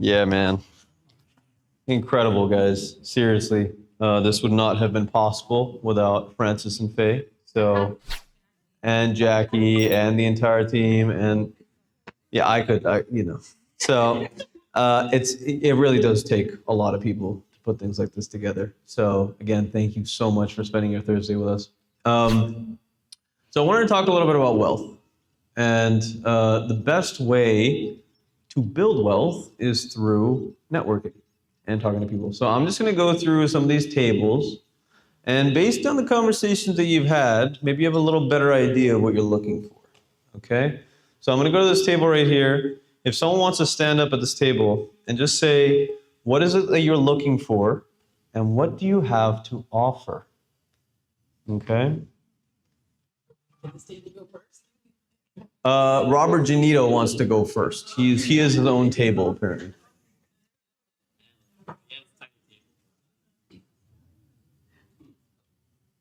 Yeah, man. Incredible, guys. Seriously. This would not have been possible without Francis and Faye. So, and Jackie and the entire team. And yeah, So, it really does take a lot of people to put things like this together. So, again, thank you so much for spending your Thursday with us. Um, so, I wanted to talk a little bit about wealth. And the best way to build wealth is through networking and talking to people. So I'm just going to go through some of these tables. And based on the conversations that you've had, maybe you have a little better idea of what you're looking for. Okay? So I'm going to go to this table right here. If someone wants to stand up at this table and just say, what is it that you're looking for? And what do you have to offer? Okay? Robert Janito wants to go first. He has his own table, apparently.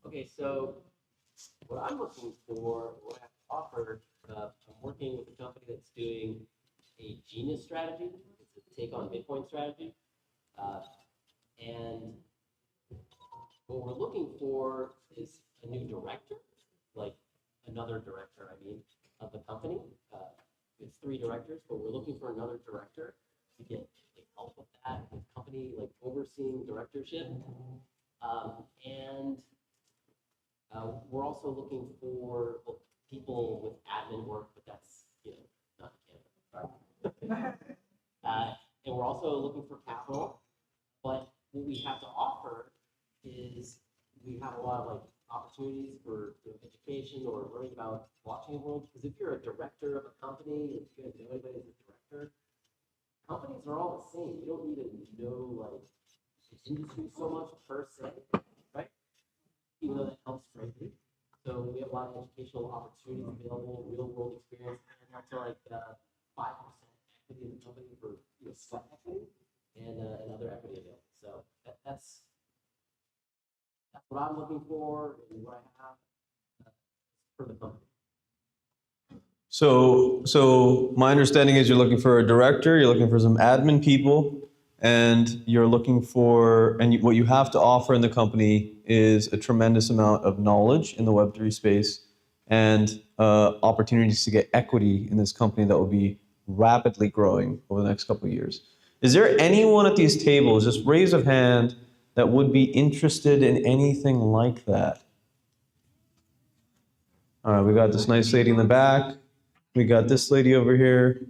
Okay, so what I'm looking for, what I have to offer, I'm working with a company that's doing a genius strategy. It's a take on Bitcoin strategy. And what we're looking for is a new director, like another director, of the company. It's 3 directors, but we're looking for another director to get help with that, with company overseeing directorship. And we're also looking for people with admin work, but that's not Canada. And we're also looking for capital. But what we have to offer is we have a lot of opportunities for education or learning about blockchain world. Because if you're a director of a company, if you guys know anybody as a director, companies are all the same. You don't need to know the industry so much per se, right? Even though that helps greatly. So we have a lot of educational opportunities available, real world experience, and up to 5% equity in the company for sweat equity and other equity available. So that's what I'm looking for and what I have for the company. So my understanding is you're looking for a director, you're looking for some admin people, and you're looking for, and what you have to offer in the company is a tremendous amount of knowledge in the Web3 space and opportunities to get equity in this company that will be rapidly growing over the next couple of years. Is there anyone at these tables, just raise a hand, that would be interested in anything like that? All right, we got this nice lady in the back. We got this lady over here.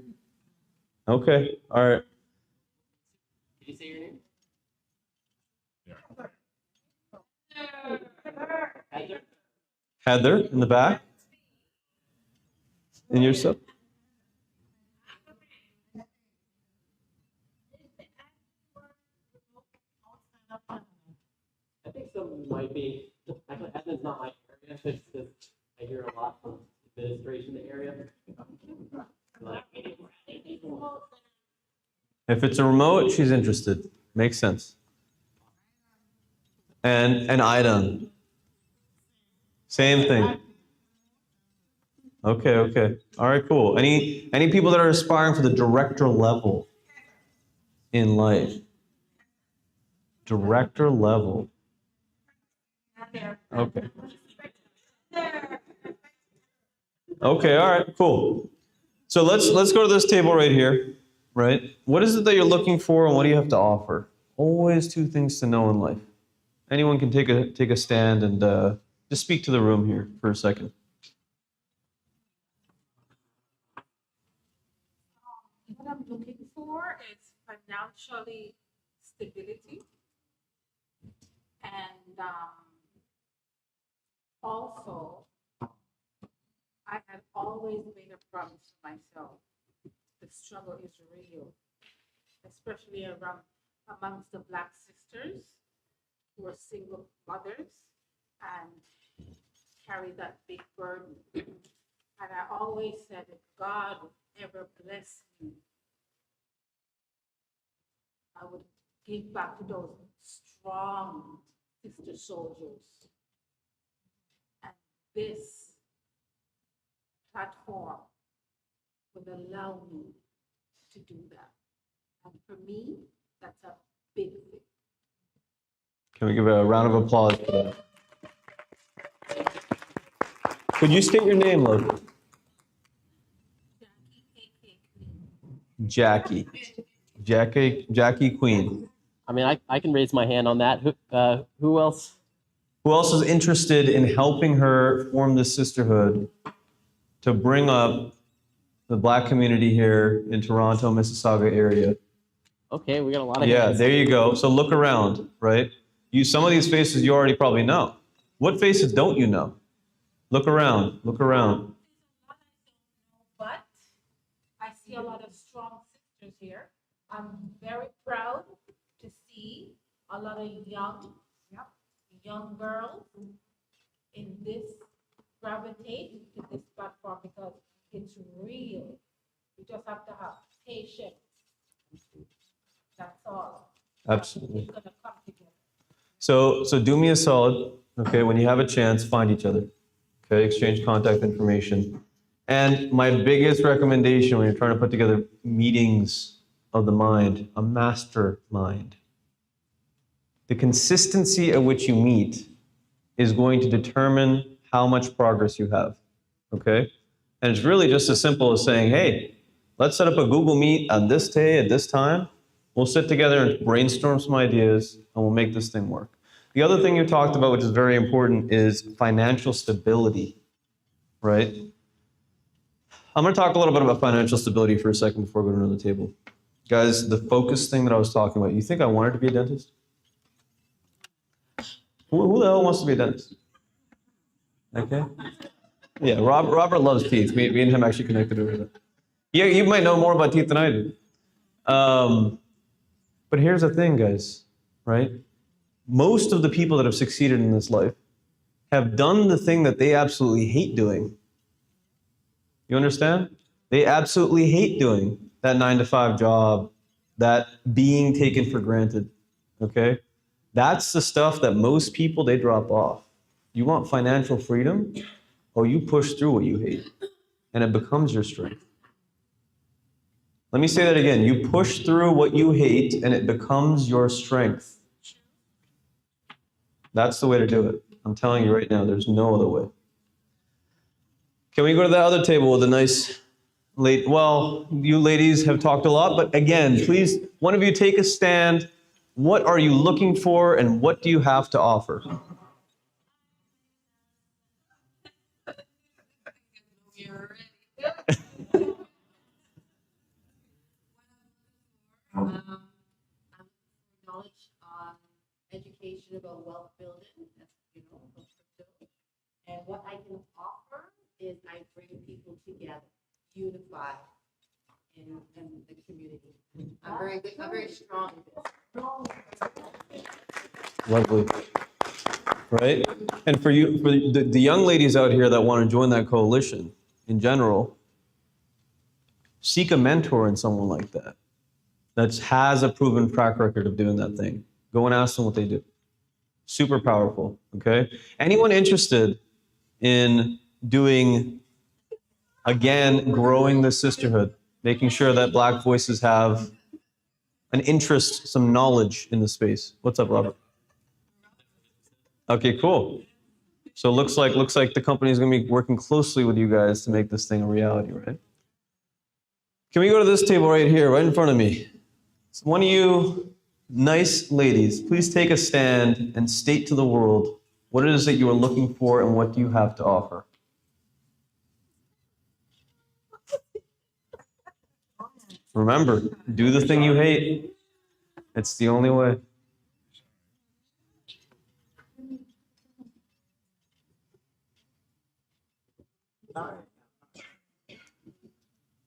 Okay, all right. Did you say your name? Heather? Heather in the back. And yourself? I think some might be. Admin's not my area. It's just I hear a lot from administration area. If it's a remote, she's interested. Makes sense. And an item. Same thing. Okay. All right, cool. Any people that are aspiring for the director level in life? Director level. Okay. Okay, all right, cool. So let's go to this table right here, right? What is it that you're looking for and what do you have to offer? Always 2 things to know in life. Anyone can take a stand and just speak to the room here for a second. What I'm looking for is financially stability and also I have always made a promise to myself. The struggle is real, especially amongst the Black sisters who are single mothers and carry that big burden. And I always said, if God would ever bless me, I would give back to those strong sister soldiers. And this platform would allow me to do that. And for me, that's a big thing. Can we give a round of applause for that? Could you state your name, love? Jackie. Jackie Queen. I mean, I can raise my hand on that. Who else? Who else is interested in helping her form this sisterhood to bring up the Black community here in Toronto, Mississauga area? Okay, we got a lot of Yeah, hands. there you go. So look around, right? Some of these faces you already probably know. What faces don't you know? Look around, look around. But I see a lot of strong sisters here. I'm very proud to see a lot of young girls in this gravitate to this platform because it's real. You just have to have patience. That's all. Absolutely. It's gonna come together. So do me a solid, okay, when you have a chance, find each other. Okay, exchange contact information. And my biggest recommendation when you're trying to put together meetings of the mind, a mastermind. The consistency at which you meet is going to determine how much progress you have, okay? And it's really just as simple as saying, hey, let's set up a Google Meet on this day at this time. We'll sit together and brainstorm some ideas, and we'll make this thing work. The other thing you talked about, which is very important, is financial stability, right? I'm going to talk a little bit about financial stability for a second before we go to another table. Guys, the focus thing that I was talking about, you think I wanted to be a dentist? Who the hell wants to be a dentist? Okay. Yeah, Robert loves teeth. Me and him actually connected over that. Yeah, you might know more about teeth than I do. But here's the thing, guys, right? Most of the people that have succeeded in this life have done the thing that they absolutely hate doing. You understand? They absolutely hate doing that 9-to-5 job, that being taken for granted, okay? That's the stuff that most people, they drop off. You want financial freedom? Oh, you push through what you hate, and it becomes your strength. Let me say that again. You push through what you hate, and it becomes your strength. That's the way to do it. I'm telling you right now, there's no other way. Can we go to that other table with the nice late? Well, you ladies have talked a lot, but again, please, one of you take a stand. What are you looking for, and what do you have to offer? I'm knowledge on education about wealth building, that's, about crypto. And what I can offer is I bring people together, unify in the community. I'm very strong in this. Lovely. Right? And for you, for the young ladies out here that want to join that coalition in general, seek a mentor in someone like that has a proven track record of doing that thing. Go and ask them what they do. Super powerful, okay? Anyone interested in doing, again, growing the sisterhood, making sure that Black voices have an interest, some knowledge in the space? What's up, Robert? Okay, cool. So it looks like the company is going to be working closely with you guys to make this thing a reality, right? Can we go to this table right here, right in front of me? So one of you nice ladies, please take a stand and state to the world what it is that you are looking for and what do you have to offer. Remember, do the thing you hate. It's the only way.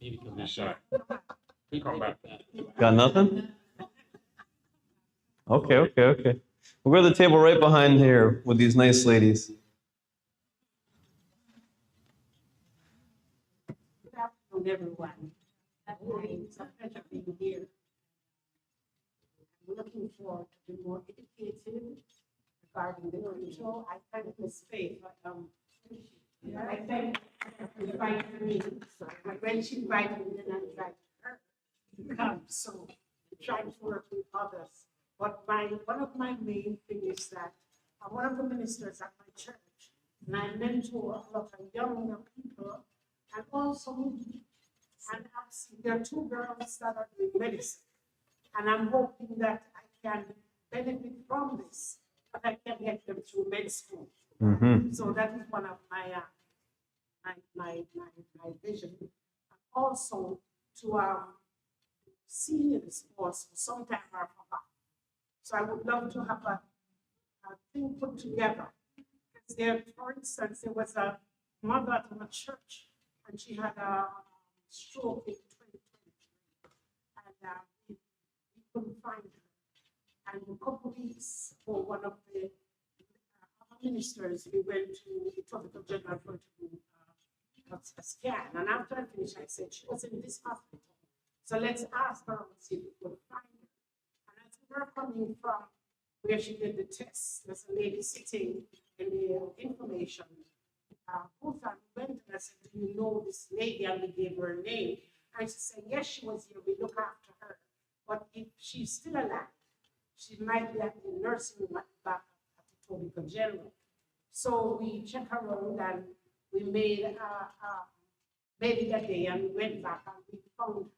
Maybe come back. Shy. Maybe Come back. Got nothing? Okay. We'll go to the table right behind here with these nice ladies. Good afternoon, everyone. It's a pleasure being here. I'm looking forward to be more educated regarding the crypto. I thank the space, but I thank you for inviting me. So when she invited me, then I invited her to come. So and I mentor a lot of younger people, and also, and there are two girls that are doing medicine, and I'm hoping that I can benefit from this, but I can get them through med school. Mm-hmm. So that is one of my vision. And also to seniors also sometimes are forgotten. So I would love to have a thing put together. Because there, for instance, there was a mother at a church, and she had a stroke in 2023, and we couldn't find her. And a couple of weeks for one of the ministers, we went to Tropical General for to do a scan. And after I finished, I said, she was in this hospital. So let's ask her and see if we could find her. And as we were coming from where she did the test, there's a lady sitting in the information booth, and we went and I said, do you know this lady? And we gave her a name. And she said, yes, she was here. We look after her. But if she's still alive, she might be at the nursing home back at the Tropical General. So we checked around and we made it that day, and we went back and we found her.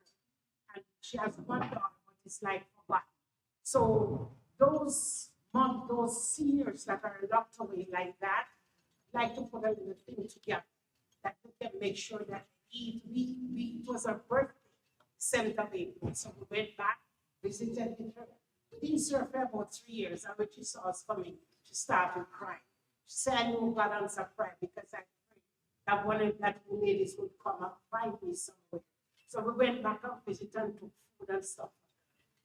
And she has one daughter, but it's like forgotten. So those seniors that are locked away like that, like to put a little thing together that we can make sure that it was her birthday, 7th of April. So we went back, visited her. We didn't see her for about 3 years, and when she saw us coming, she started crying. She said, I knew God answered prayer because I prayed that one of that ladies would come and find me somewhere. So we went back up, visited and took food and stuff.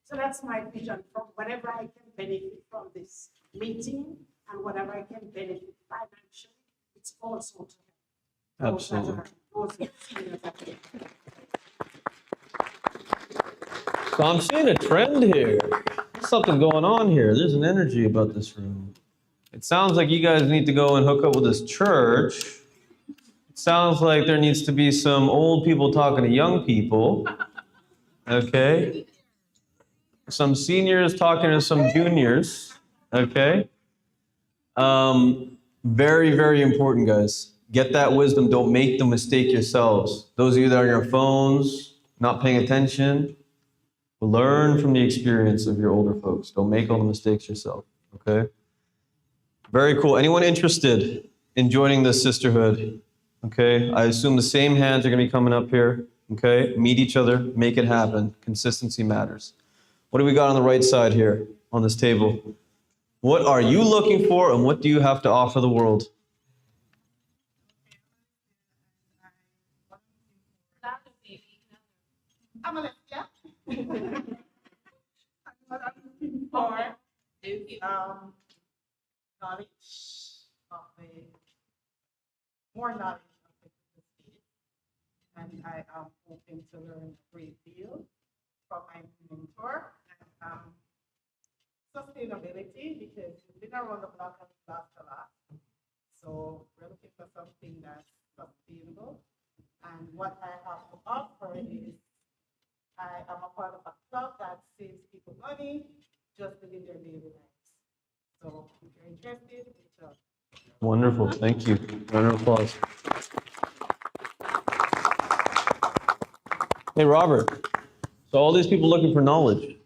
So that's my vision from whatever I can benefit from this meeting and whatever I can benefit financially, it's also to help. Absolutely. Those are seniors that are- So I'm seeing a trend here. There's something going on here. There's an energy about this room. It sounds like you guys need to go and hook up with this church. It sounds like there needs to be some old people talking to young people. Okay? Some seniors talking to some juniors. Okay? Very, very important, guys. Get that wisdom. Don't make the mistake yourselves. Those of you that are on your phones, not paying attention, learn from the experience of your older folks. Don't make all the mistakes yourself. Okay? Very cool. Anyone interested in joining this sisterhood? Okay? I assume the same hands are going to be coming up here. Okay? Meet each other. Make it happen. Consistency matters. What do we got on the right side here on this table? What are you looking for, and what do you have to offer the world? I'm gonna, yeah. What I'm looking for knowledge of the more knowledge of the space, and I am hoping to learn a great deal from my mentor and sustainability, because we've been around the block and we've lost a lot. So we're looking for something that's sustainable. And what I have to offer is I am a part of a club that saves people money just to live their daily lives. So if you're interested, reach out. Wonderful. Thank you. Round of applause. Hey, Robert. So all these people looking for knowledge.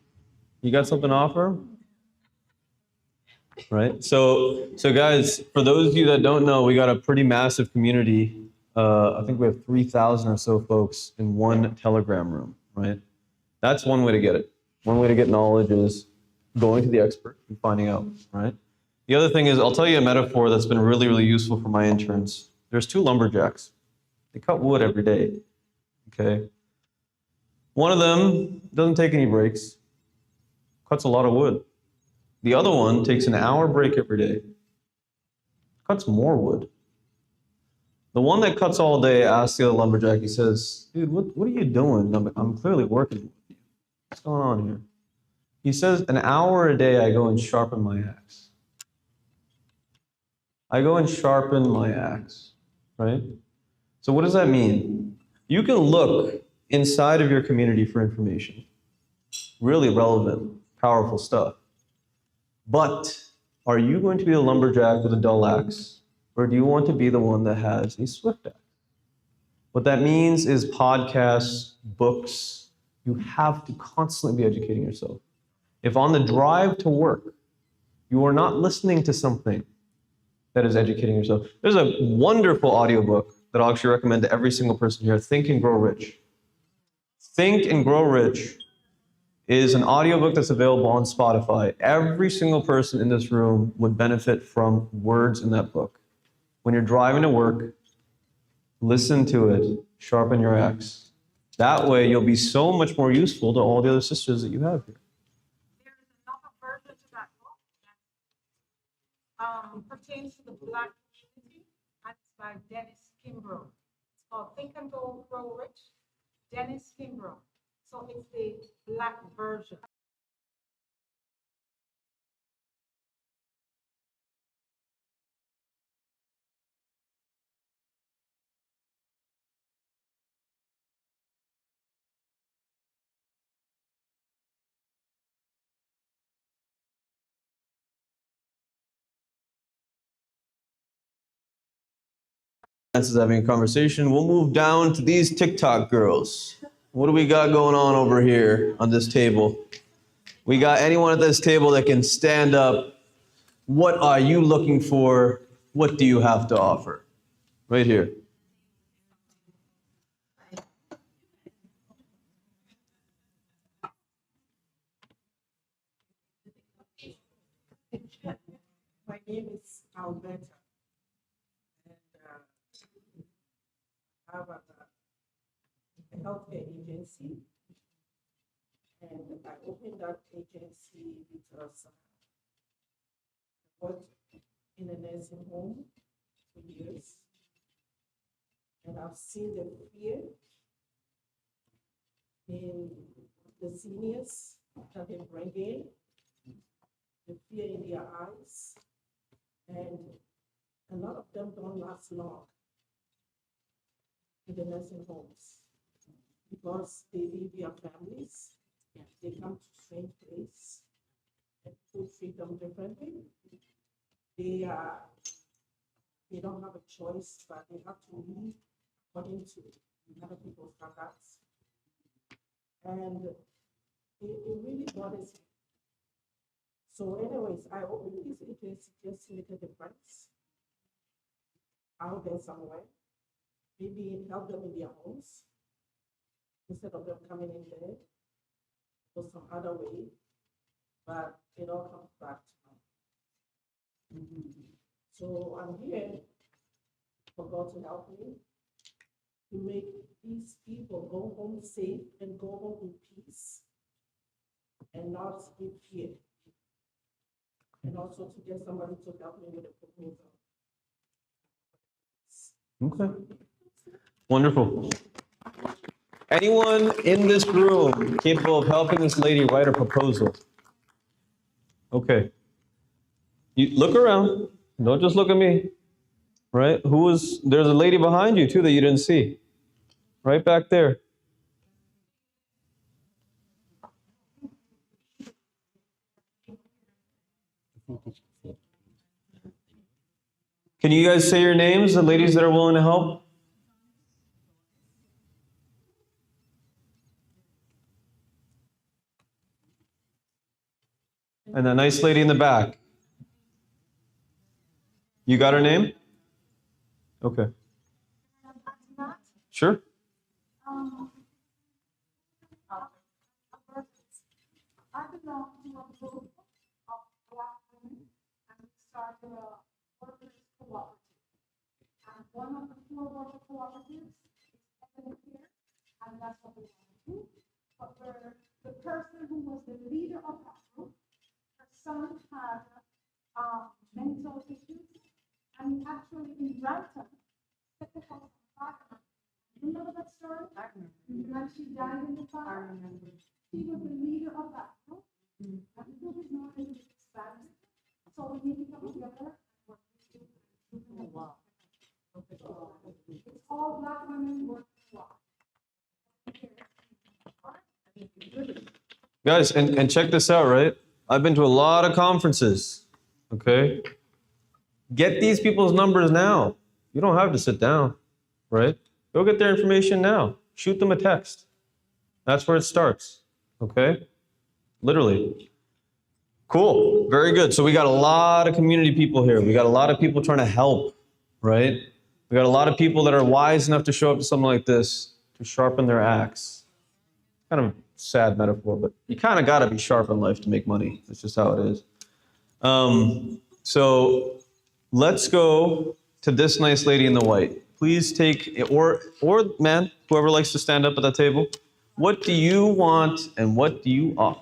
You got something to offer? Right. So guys, for those of you that don't know, we got a pretty massive community. I think we have 3,000 or so folks in one Telegram room, right? That's one way to get it. One way to get knowledge is going to the expert and finding out, right? The other thing is, I'll tell you a metaphor that's been really, really useful for my interns. There's two lumberjacks. They cut wood every day, okay? One of them doesn't take any breaks, cuts a lot of wood. The other one takes an hour break every day, cuts more wood. The one that cuts all day asks the other lumberjack, he says, dude, what are you doing? I'm clearly working with you. What's going on here? He says, an hour a day I go and sharpen my axe. I go and sharpen my axe, right? So what does that mean? You can look inside of your community for information. Really relevant, powerful stuff. But are you going to be a lumberjack with a dull axe? or do you want to be the one that has a swift axe? What that means is podcasts, books. You have to constantly be educating yourself. If on the drive to work, you are not listening to something that is educating yourself. There's a wonderful audiobook that I'll actually recommend to every single person here, Think and Grow Rich. Think and Grow Rich is an audiobook that's available on Spotify. Every single person in this room would benefit from words in that book. When you're driving to work, listen to it, sharpen your axe. That way you'll be so much more useful to all the other sisters that you have here. There is another version to that book that pertains to the Black community, and it's by Dennis Kimbrough. It's called Think and Grow Rich, Dennis Kimbrough. So it's the Black version. Is having a conversation. We'll move down to these TikTok girls. What do we got going on over here on this table? We got anyone at this table that can stand up. What are you looking for? What do you have to offer? Right here. My name is Alberta, and I have a healthcare agency, and I opened that agency because I worked in a nursing home for years, and I've seen the fear in the seniors that they bring in, the fear in their eyes, and a lot of them don't last long in the nursing homes because they leave their families, they come to strange place, and people treat them differently. They don't have a choice, but they have to leave according to other people's standards. And it really bothers me. So anyways, I opened this agency just to make a difference out there somewhere. Maybe help them in their homes instead of them coming in there or some other way. But it all comes back to me. So I'm here for God to help me to make these people go home safe and go home in peace and not in fear. And also to get somebody to help me with a proposal. Okay. Wonderful. Anyone in this room capable of helping this lady write a proposal? Okay. You look around. Don't just look at me. Right? There's a lady behind you too that you didn't see. Right back there. Can you guys say your names, the ladies that are willing to help? And that nice lady in the back. You got her name? Okay. Sure. I belong to a group of Black women, and we started a workers cooperative. And one of the four worker cooperatives is Evelyn here, and that's what we want to do. But the person who was the leader of that group, her son had mental issues, and he actually in Brampton set the house on fire. You remember that story? I remember. And she died in the fire. I remember. She was the leader of that group. And the group is not able to expand. So we need to come together and work with you. Oh, wow. It's all Black women working together. Guys, and check this out, right? I've been to a lot of conferences, okay? Get these people's numbers now. You don't have to sit down, right? Go get their information now. Shoot them a text. That's where it starts, okay? Literally. Cool, very good. So we got a lot of community people here. We got a lot of people trying to help, right? We got a lot of people that are wise enough to show up to something like this to sharpen their axe. Kind of sad metaphor, but you kind of got to be sharp in life to make money. That's just how it is. So let's go to this nice lady in the white. Please take, or man, whoever likes to stand up at that table. What do you want and what do you offer?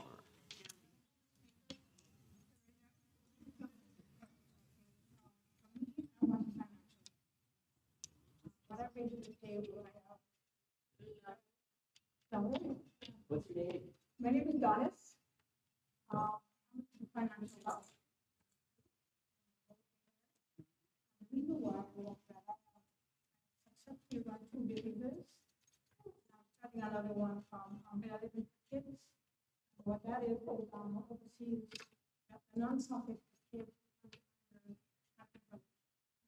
What's your name? My name is Donis. I'm financial help. The reason why I want that, I successfully run 2 businesses. I'm starting another one from Relevant Kids. What that is overseas, a non-profit kids.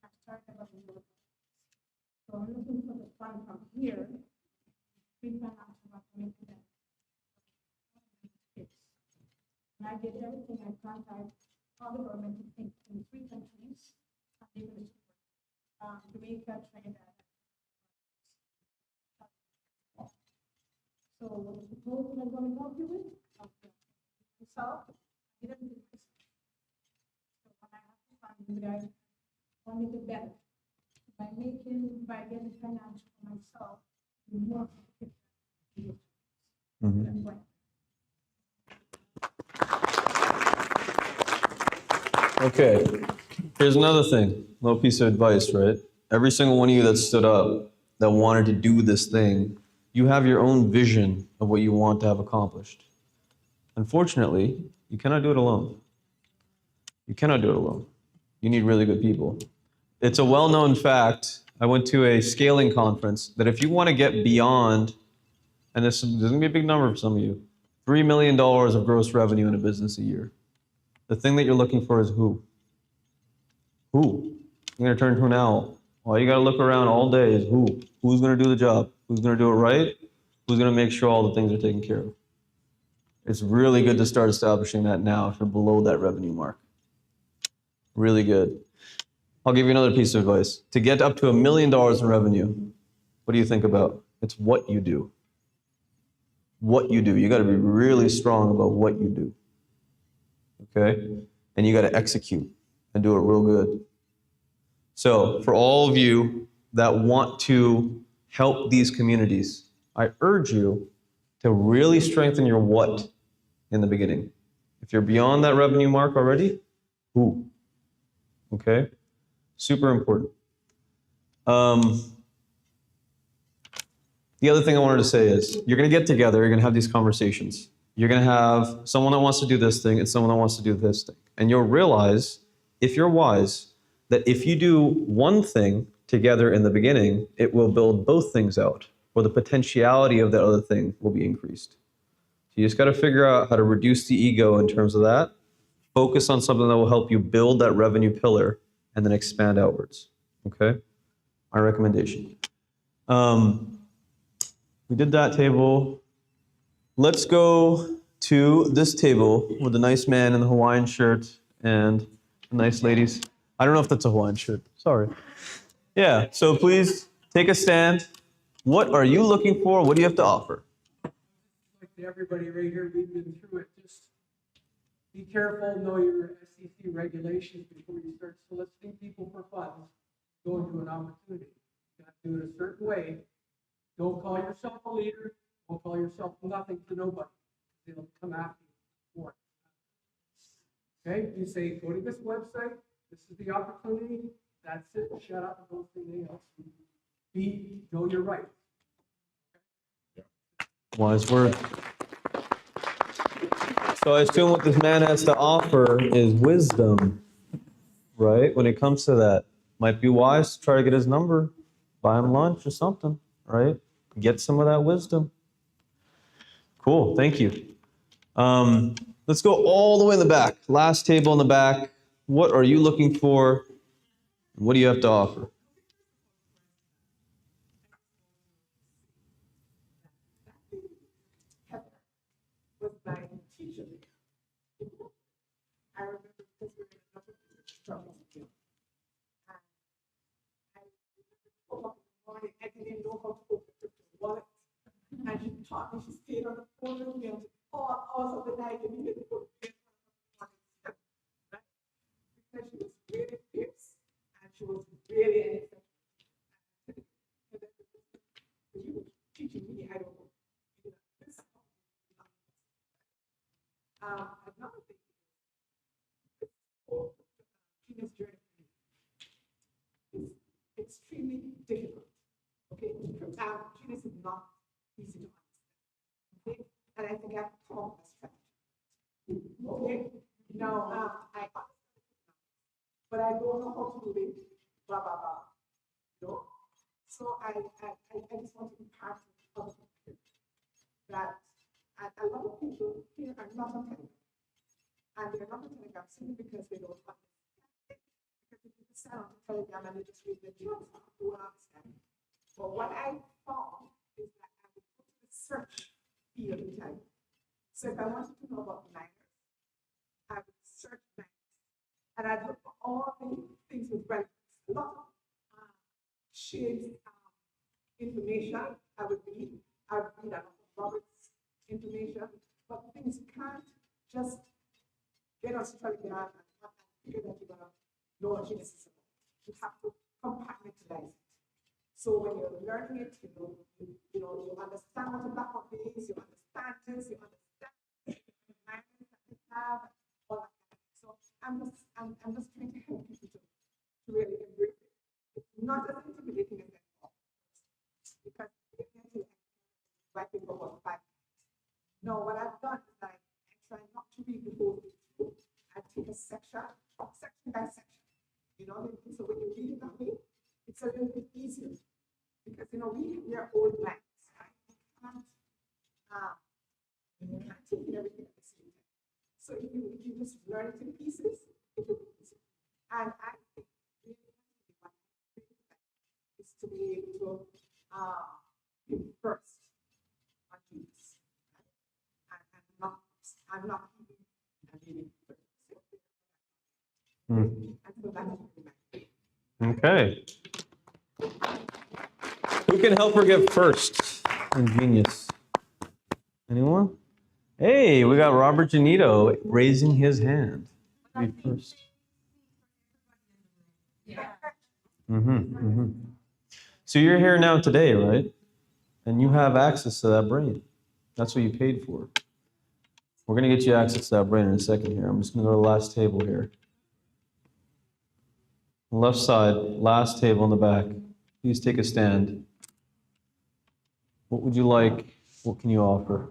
I started about a year ago. So I'm looking for the fund from here. Free financial help to make that. And I did everything. I contacted all the government in 3 countries. Jamaica, Trinidad. So what the proposal I'm going to help you with, myself, I did everything myself. So when I have to find you guys, I want to make it better. By getting financial for myself, the more that's why. Okay, here's another thing, little piece of advice, right? Every single one of you that stood up, that wanted to do this thing, you have your own vision of what you want to have accomplished. Unfortunately, you cannot do it alone. You cannot do it alone. You need really good people. It's a well-known fact. I went to a scaling conference that if you want to get beyond, and this is going to be a big number for some of you, $3 million of gross revenue in a business a year. The thing that you're looking for is who? Who? You're going to turn into an owl. All you got to look around all day is who? Who's going to do the job? Who's going to do it right? Who's going to make sure all the things are taken care of? It's really good to start establishing that now if you're below that revenue mark. Really good. I'll give you another piece of advice. To get up to $1 million in revenue, what do you think about? It's what you do. What you do. You got to be really strong about what you do. Okay? And you got to execute and do it real good. So for all of you that want to help these communities, I urge you to really strengthen your what in the beginning. If you're beyond that revenue mark already, who? Okay? Super important. The other thing I wanted to say is you're going to get together, you're going to have these conversations. You're going to have someone that wants to do this thing and someone that wants to do this thing. And you'll realize, if you're wise, that if you do one thing together in the beginning, it will build both things out, or the potentiality of that other thing will be increased. So you just got to figure out how to reduce the ego in terms of that, focus on something that will help you build that revenue pillar, and then expand outwards, okay? My recommendation. We did that table. Let's go to this table with the nice man in the Hawaiian shirt and the nice ladies. I don't know if that's a Hawaiian shirt, sorry. Yeah, so please take a stand. What are you looking for? What do you have to offer? Like everybody right here, we've been through it. Just be careful, know your SEC regulations before you start soliciting people for funds. Go into an opportunity. You got to do it a certain way. Don't call yourself a leader. Don't call yourself nothing to nobody. They'll come after you for it. Okay? You say, go to this website. This is the opportunity. That's it. Shut up and don't say anything else. Know your rights. Wise word. So I assume what this man has to offer is wisdom, right? When it comes to that, might be wise to try to get his number, buy him lunch or something, right? Get some of that wisdom. Cool, thank you. Let's go all the way in the back. Last table in the back. What are you looking for? What do you have to offer? Was my teacher. I remember because we were in another struggle. And I woke up in the morning, I didn't know how to open the wallet. And she taught me, she stayed on the phone with me until 4 hours of the night and didn't go to bed for the morning. Because she was really fierce and she was really innocent. And you were teaching me, I don't know. This, another thing, Gina's journey is extremely difficult. Okay, Gina's is not easy to understand. Okay, and I think I've taught this strategy. Okay, now I understand, but I don't know how to live. Blah blah blah. You know, so I just want to impart to other people that a lot of people here are not on Telegram. And they're not on Telegram simply because they don't understand. Because if you send on Telegram and they just read the jokes, they won't understand. But what I found is that I would go to the search field in Telegram. So if I wanted to know about minors, I would search minors. And I'd look for all the things with relevance. A lot of shades information I would read. I would read a lot of Robert's information. But things you can't just get on Telegram and figure that you're gonna know what Genesis is about. You have to compartmentalize it. So when you're learning it, you understand what a backup is, you understand this, you understand the environment that they have, all that kind of thing. So I'm just trying to help people to really embrace it. It's not as intimidating as I thought. Because white people was 5 minutes. No, what I've done is I try not to read the whole thing. I take a section by section. You know, so when you read it that way, it's a little bit easier. Because we are old minds, right? You can't take in everything at the same time. So if you just learn it in pieces, it will be easier. And I think really what I think is to be able to be first on Jesus. Right? And I'm not even being first. And so that's really my Okay. Who can help her get first in Genius? Anyone? Hey, we got Robert Janito raising his hand. Be first. So you're here now today, right? And you have access to that brain. That's what you paid for. We're going to get you access to that brain in a second here. I'm just going to go to the last table here. Left side, last table in the back. Please take a stand. What would you like? What can you offer?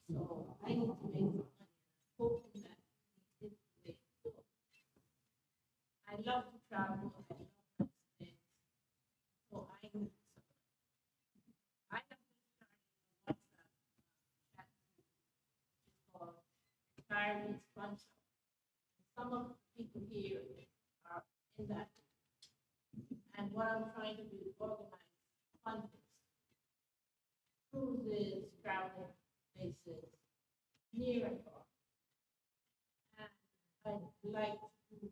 So I need to make some money, hoping that it's the I love to travel, I love to stay. So I need some. I have been starting a WhatsApp chat called Retirement Sponsor. Some of the people here are in that. And what I'm trying to do is organize funding, cruises, travel places, near and far. And I'd like to do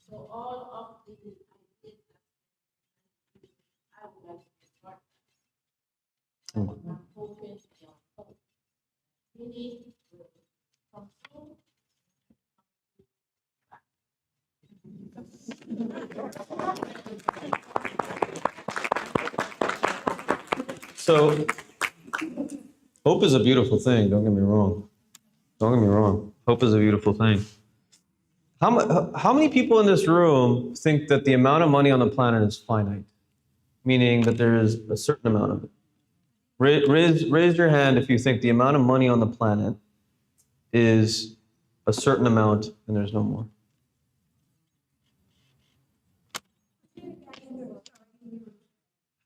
so all of the ideas that I would like to start. I'm hoping we need from school. So, hope is a beautiful thing. Don't get me wrong. Don't get me wrong. Hope is a beautiful thing. How many people in this room think that the amount of money on the planet is finite? Meaning that there is a certain amount of it. Raise your hand if you think the amount of money on the planet is a certain amount and there's no more.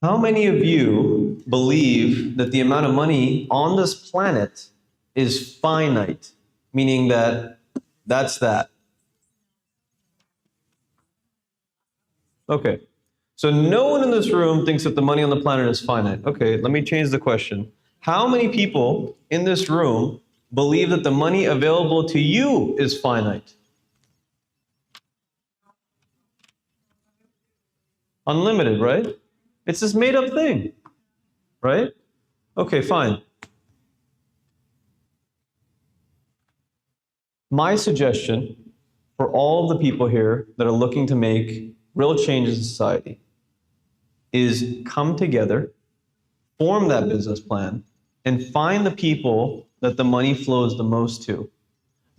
How many of you believe that the amount of money on this planet is finite? Meaning that that's that. Okay. So no one in this room thinks that the money on the planet is finite. Okay, let me change the question. How many people in this room believe that the money available to you is finite? Unlimited, right? It's this made up thing, right? Okay, fine. My suggestion for all of the people here that are looking to make real changes in society is come together, form that business plan, and find the people that the money flows the most to.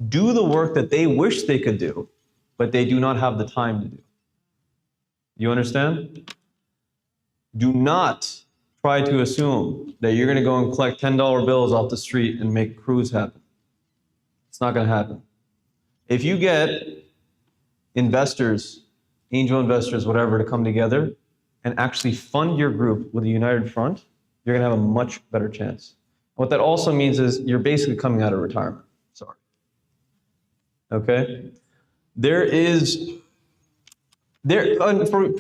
Do the work that they wish they could do, but they do not have the time to do. You understand? Do not try to assume that you're going to go and collect $10 bills off the street and make crews happen. It's not going to happen. If you get investors, angel investors, whatever, to come together and actually fund your group with a united front, you're going to have a much better chance. What that also means is you're basically coming out of retirement. Sorry. Okay?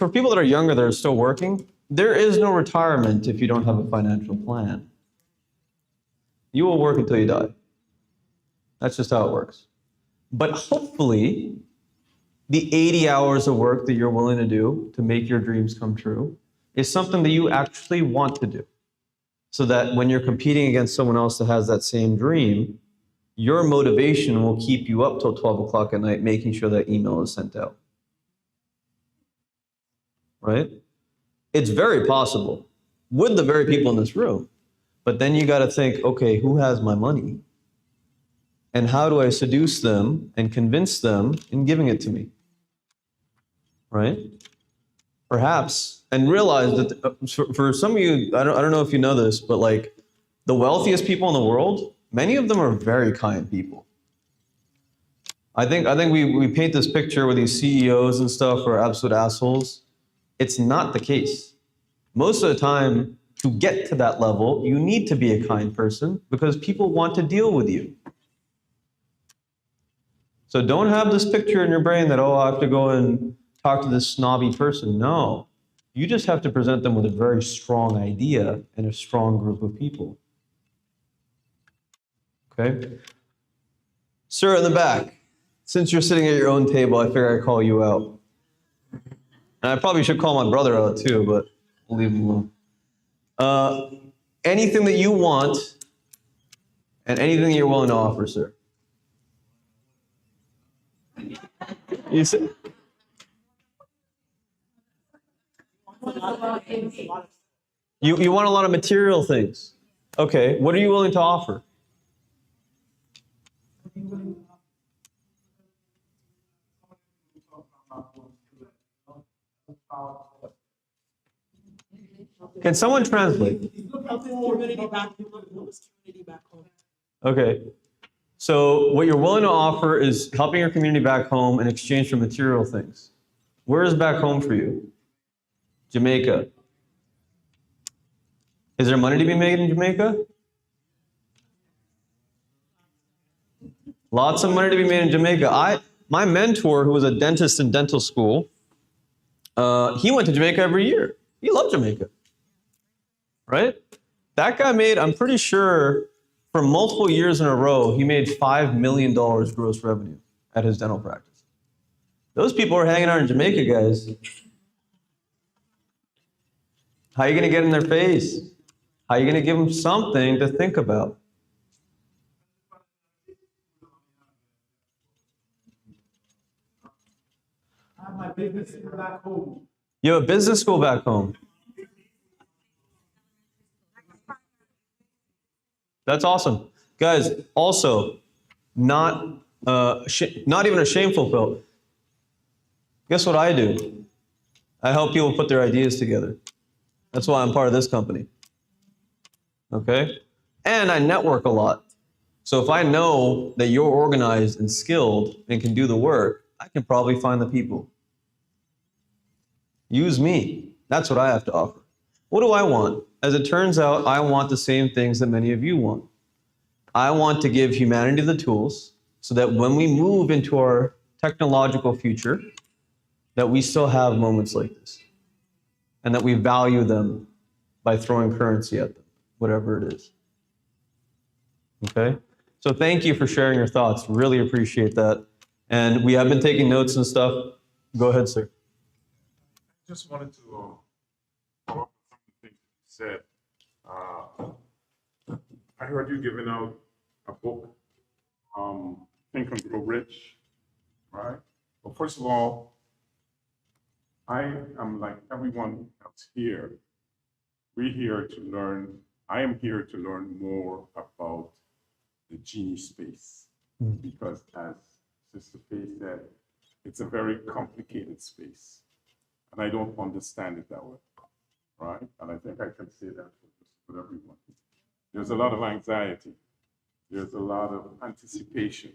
For people that are younger that are still working, there is no retirement if you don't have a financial plan. You will work until you die. That's just how it works. But hopefully, the 80 hours of work that you're willing to do to make your dreams come true is something that you actually want to do. So that when you're competing against someone else that has that same dream, your motivation will keep you up till 12 o'clock at night making sure that email is sent out. Right? It's very possible with the very people in this room. But then you got to think, okay, who has my money? And how do I seduce them and convince them in giving it to me? Right? Perhaps, and realize that for some of you, I don't know if you know this, but like the wealthiest people in the world, many of them are very kind people. I think we paint this picture where these CEOs and stuff are absolute assholes. It's not the case. Most of the time, to get to that level, you need to be a kind person because people want to deal with you. So don't have this picture in your brain that, oh, I have to go and talk to this snobby person. No. You just have to present them with a very strong idea and a strong group of people. Okay? Sir in the back, since you're sitting at your own table, I figure I'd call you out. And I probably should call my brother out too, but we'll leave him alone. Anything that you want and anything that you're willing to offer, sir. You see? You want a lot of material things. Okay, what are you willing to offer? Can someone translate? Okay. So what you're willing to offer is helping your community back home in exchange for material things. Where is back home for you? Jamaica. Is there money to be made in Jamaica? Lots of money to be made in Jamaica. My mentor, who was a dentist in dental school, he went to Jamaica every year. He loved Jamaica. Right? That guy made, I'm pretty sure, for multiple years in a row, he made $5 million gross revenue at his dental practice. Those people are hanging out in Jamaica, guys. How are you going to get in their face? How are you going to give them something to think about? I have my business back home. You have a business school back home. That's awesome. Guys, also, not even a shameful felt. Guess what I do? I help people put their ideas together. That's why I'm part of this company. Okay? And I network a lot. So if I know that you're organized and skilled and can do the work, I can probably find the people. Use me. That's what I have to offer. What do I want? As it turns out, I want the same things that many of you want. I want to give humanity the tools so that when we move into our technological future, that we still have moments like this and that we value them by throwing currency at them, whatever it is. Okay? So thank you for sharing your thoughts. Really appreciate that. And we have been taking notes and stuff. Go ahead, sir. Just wanted to follow up on some of the things you said. I heard you giving out a book, Think and Grow Rich, right? Well, first of all, I am like everyone else here. We're here to learn. I am here to learn more about the genie space because, as Sister Faye said, it's a very complicated space, and I don't understand it that way, right? And I think I can say that for everyone. There's a lot of anxiety. There's a lot of anticipation.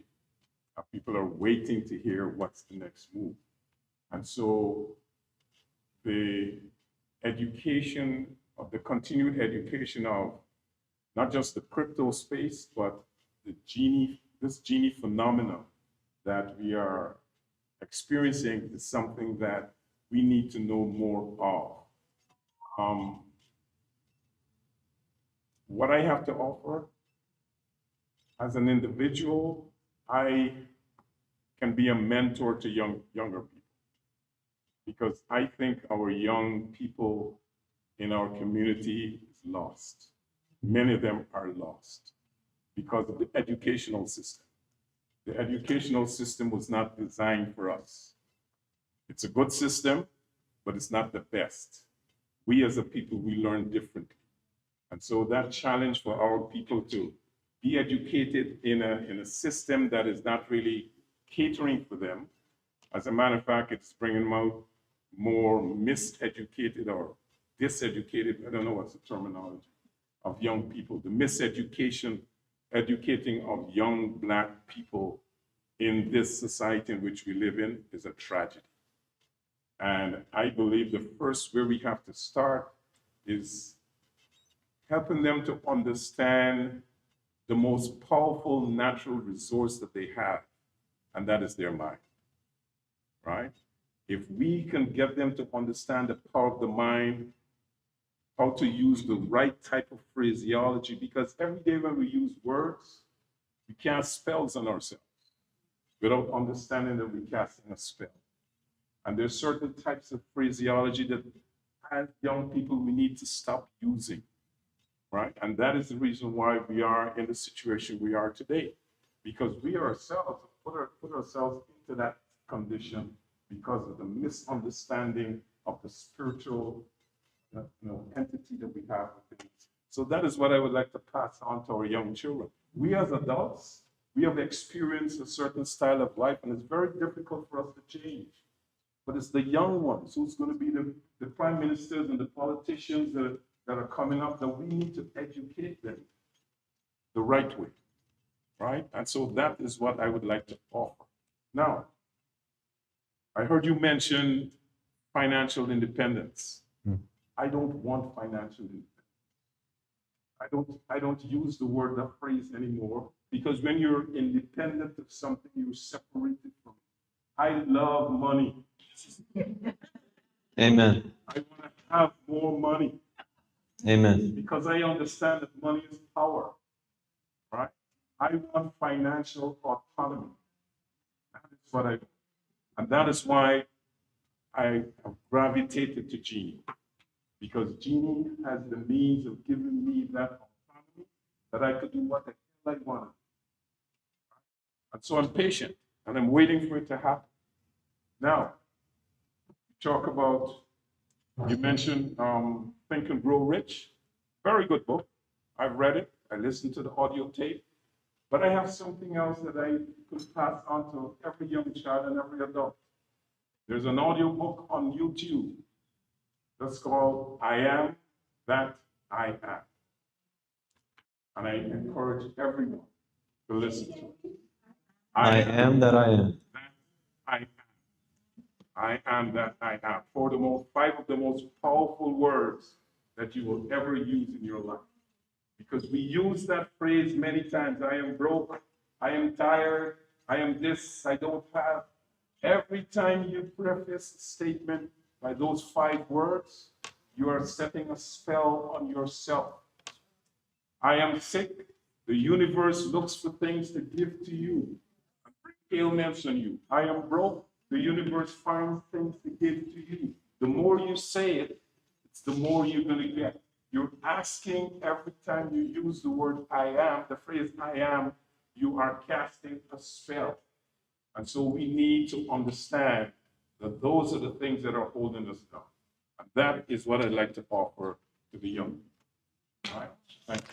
People are waiting to hear what's the next move. And so the education of the continued education of not just the crypto space, but this genie phenomenon that we are experiencing is something that we need to know more of. What I have to offer as an individual, I can be a mentor to younger people because I think our young people in our community is lost. Many of them are lost because of the educational system. The educational system was not designed for us. It's a good system, but it's not the best. We as a people, we learn differently. And so that challenge for our people to be educated in a system that is not really catering for them. As a matter of fact, it's bringing them out more miseducated or diseducated, I don't know what's the terminology, of young people. The educating of young Black people in this society in which we live in is a tragedy. And I believe the first where we have to start is helping them to understand the most powerful natural resource that they have, and that is their mind, right? If we can get them to understand the power of the mind, how to use the right type of phraseology, because every day when we use words, we cast spells on ourselves without understanding that we're casting a spell. And there's certain types of phraseology that as young people we need to stop using, right? And that is the reason why we are in the situation we are today, because we ourselves put ourselves into that condition because of the misunderstanding of the spiritual entity that we have within us. So that is what I would like to pass on to our young children. We as adults, we have experienced a certain style of life, and it's very difficult for us to change. But it's the young ones who's going to be the prime ministers and the politicians that are coming up that we need to educate them the right way, right? And so that is what I would like to offer. Now, I heard you mention financial independence. I don't want financial independence. I don't use the word, that phrase anymore, because when you're independent of something, you're separated from it. I love money. Amen. I want to have more money. Amen. Because I understand that money is power, right? I want financial autonomy. That is what I want. And that is why I have gravitated to Genie. Because Genie has the means of giving me that autonomy that I could do what the hell I wanted. And so I'm patient and I'm waiting for it to happen. Now, talk about, you mentioned Think and Grow Rich. Very good book. I've read it. I listened to the audio tape. But I have something else that I could pass on to every young child and every adult. There's an audio book on YouTube that's called I Am That I Am. And I encourage everyone to listen to it. I am that I am. That I am. I am that I am. 5 of the most powerful words that you will ever use in your life. Because we use that phrase many times. I am broke, I am tired, I am this, I don't have. Every time you preface a statement by those 5 words, you are setting a spell on yourself. I am sick. The universe looks for things to give to you, ailments on you. I am broke. The universe finds things to give to you. The more you say it, it's the more you're going to get. You're asking every time you use the word I am, the phrase I am, you are casting a spell. And so we need to understand that those are the things that are holding us down. And that is what I'd like to offer to the young. All right? Thank you.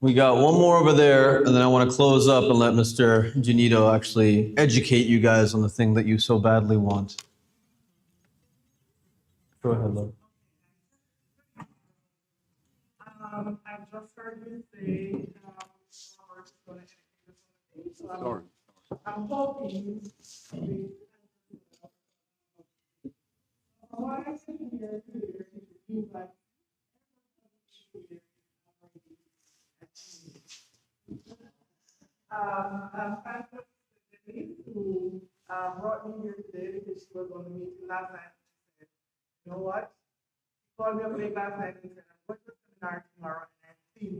We got one more over there, and then I want to close up and let Mr. Janito actually educate you guys on the thing that you so badly want. Go ahead, love. I've just heard you say, Robert's going to educate us on the thing. So Sorry. I'm hoping what I see here, it seems like I'm thankful to Denise who brought me here today because she was on the meeting last night. She said, you know what? She called me up late last night and said, I'm going to the seminar tomorrow and I think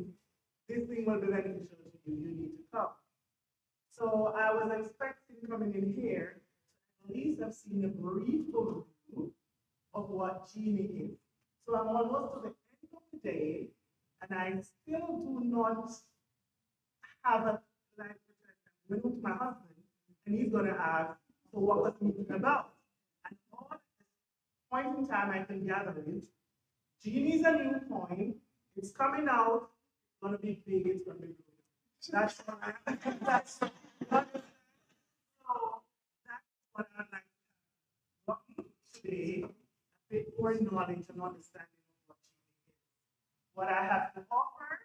this thing will be beneficial to you. You need to come. So I was expecting coming in here, at least I've seen a brief overview of what Genie is. So I'm almost to the end of the day, and I still do not have a life protection. I went with my husband, and he's going to ask, so what was the meeting about? And all at this point in time I can gather is, Genie's a new coin, it's coming out, it's going to be big, it's going to be good. That's what that's what I'd like to talk today, a bit more knowledge and understanding of what Genie is. What I have to offer,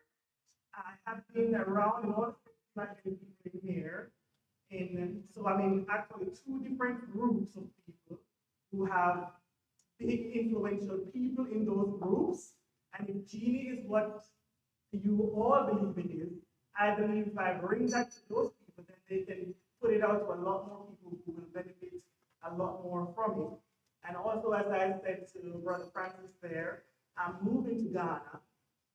I have been around in all the people in here. And so I mean, actually 2 different groups of people who have big influential people in those groups. And if Genie is what you all believe it is, I believe if I bring that to those people, then they can put it out to a lot more people who will benefit a lot more from it. And also, as I said to Brother Francis there, I'm moving to Ghana.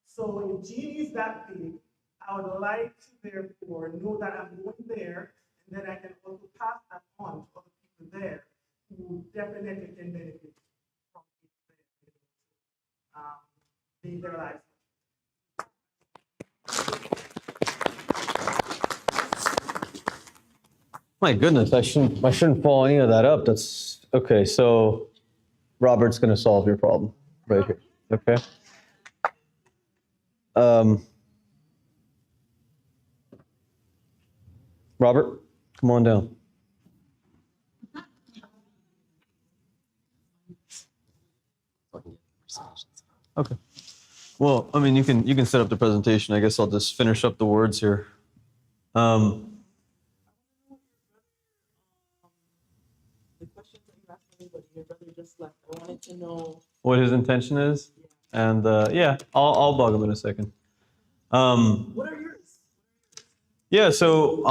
So if Genie is that big, I would like to therefore know that I'm going there, and then I can also pass that on to other people there who definitely can benefit from it there, their lives. My goodness, I shouldn't follow any of that up. That's okay. So Robert's going to solve your problem right here. Okay. Robert, come on down. Okay. Well, I mean, you can set up the presentation. I guess I'll just finish up the words here. The questions that you asked me, but your brother just left. I wanted to know what his intention is, and yeah, I'll bug him in a second. what are yours? Yeah, so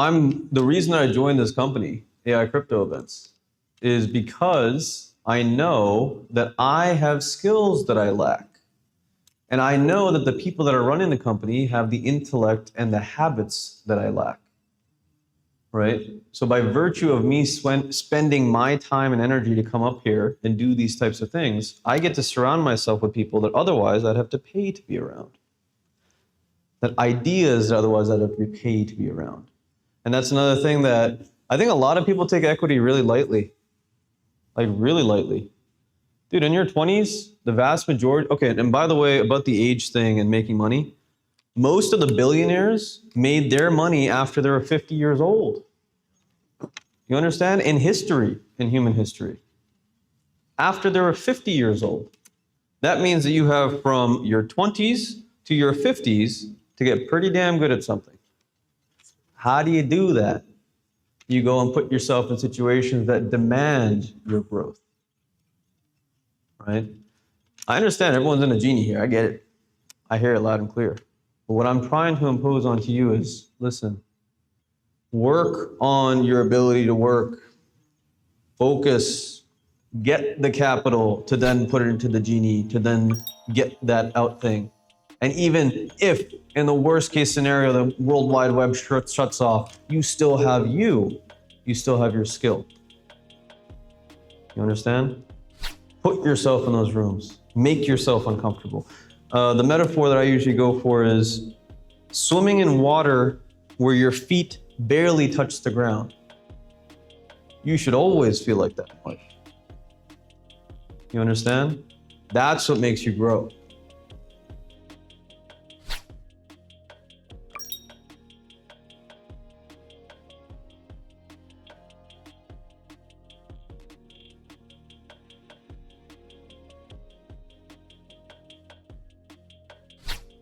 the reason I joined this company, AI Crypto Events, is because I know that I have skills that I lack. And I know that the people that are running the company have the intellect and the habits that I lack. Right? So by virtue of me spending my time and energy to come up here and do these types of things, I get to surround myself with people that otherwise I'd have to pay to be around. That ideas that otherwise I'd have to be paid to be around. And that's another thing that I think a lot of people take equity really lightly. Like really lightly. Dude, in your 20s, the vast majority, okay, and by the way, about the age thing and making money, most of the billionaires made their money after they were 50 years old. You understand? In history, in human history. After they were 50 years old. That means that you have from your 20s to your 50s to get pretty damn good at something. How do you do that? you go and put yourself in situations that demand your growth, right? I understand everyone's in a genie here. I get it. I hear it loud and clear. But what I'm trying to impose onto you is, listen, work on your ability to work. Focus. Get the capital to then put it into the genie, to then get that out thing. And even if, in the worst case scenario, the World Wide Web shuts off, you still have you. You still have your skill. You understand? Put yourself in those rooms. Make yourself uncomfortable. The metaphor that I usually go for is swimming in water where your feet barely touch the ground. You should always feel like that. You understand? That's what makes you grow.